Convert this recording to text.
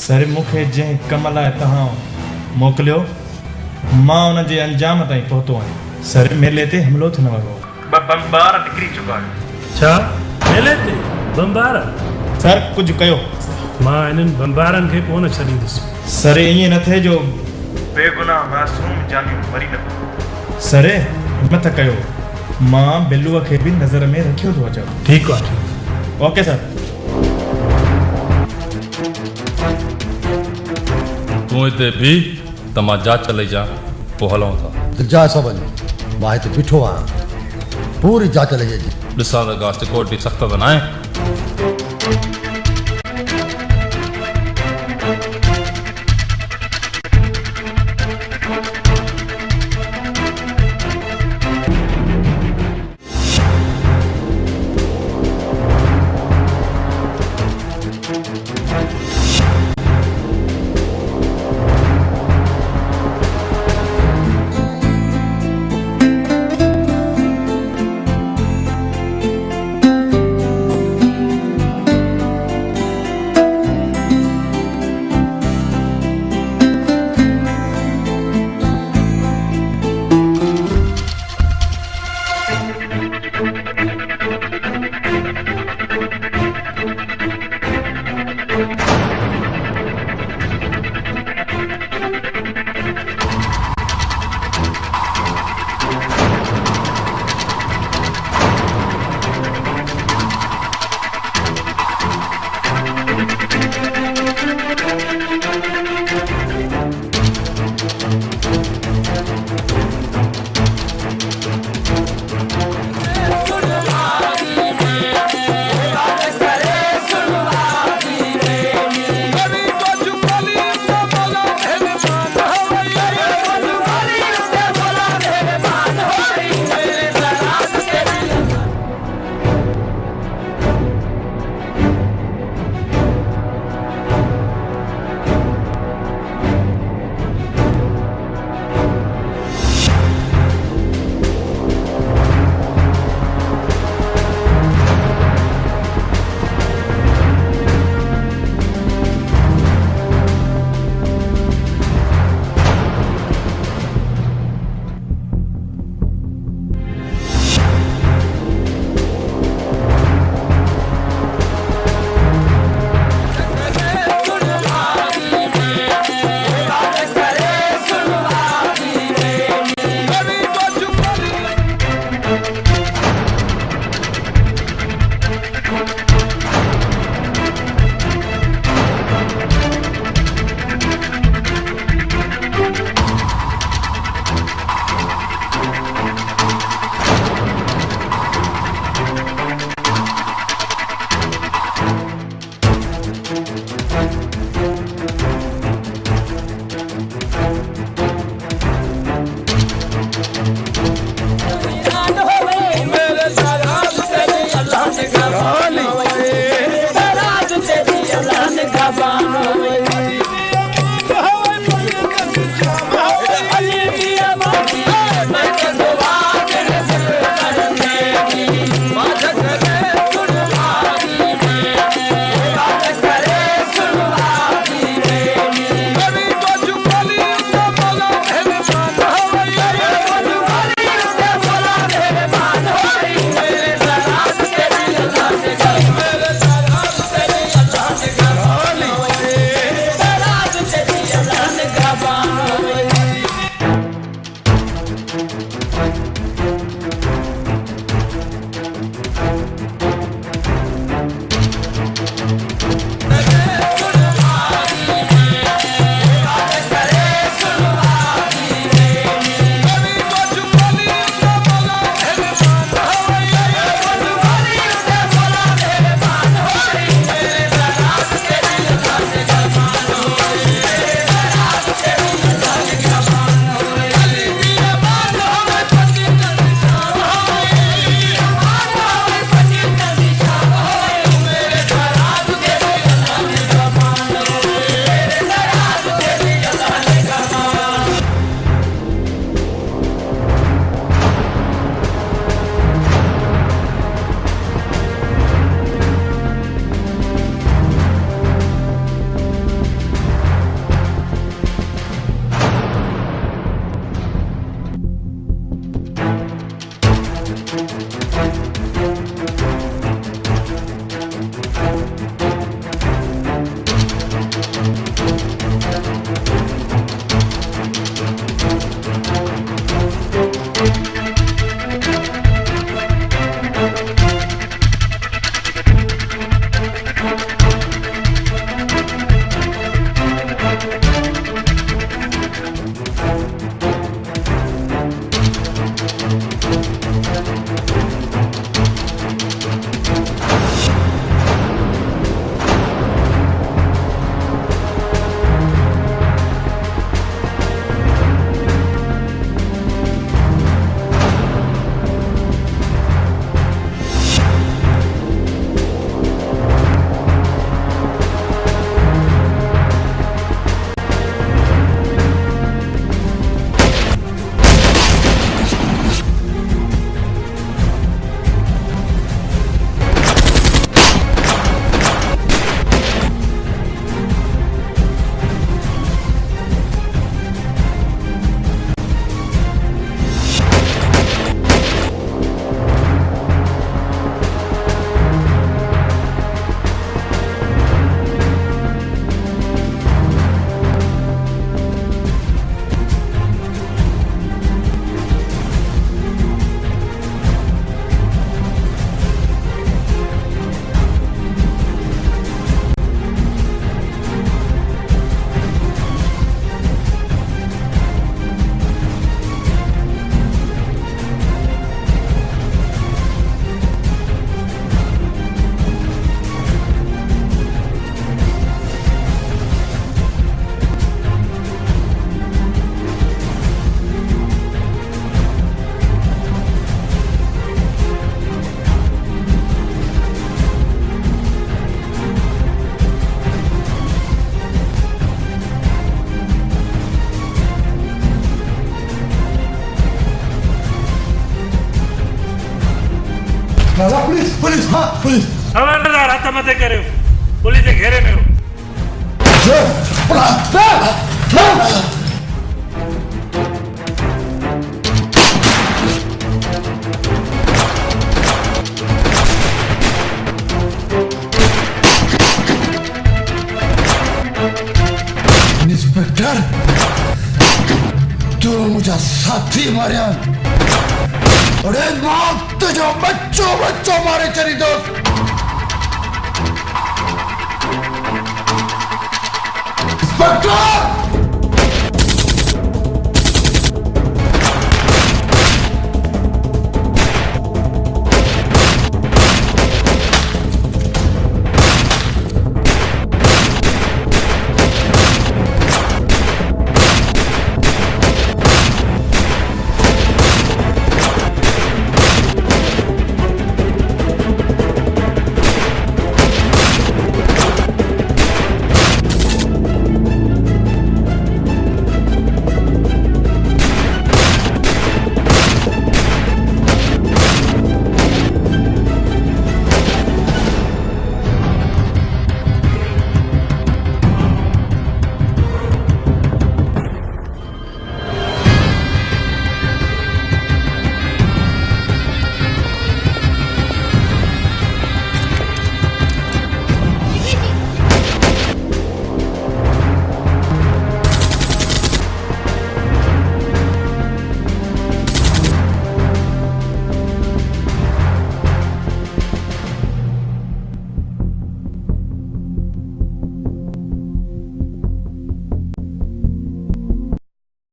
सर मूंखे जंहिं कम लाइ तव्हां मोकिलियो मां उन जे अंजाम ताईं पहुतो आहियां। सर मेले ते हमिलो थियण वारो बमबार निकिरी चुका आहिनि। छा मेले ते बमबार? सर कुझु कयो। मां इन्हनि बमबारनि खे कोन छॾींदुसि। सर ईअं न थिए जो बेगुनाह मासूम जानियूं मरी न पवनि। सर हिमत कयो, मां बिल्लूअ खे बि नज़र में रखियो थो अचां। ठीकु आहे, ठीकु। ओके सर। तूं हिते भी त मां जांच लई जा पोइ हलूं था। जा सभु मां हिते बीठो आहियां, पूरी जांच लई जी। ॾिसां त का सिक्योरिटी सख़्त त न आहे। पुलिस हाँ पुलिस खबरदार हथ मथे करियो पुलिस जे घेरे में हो इंस्पेक्टर तू मुझे साथी मारिया अरे मां तुझो बच्चों बच्चों मारे चली दोस्त इंस्पेक्टर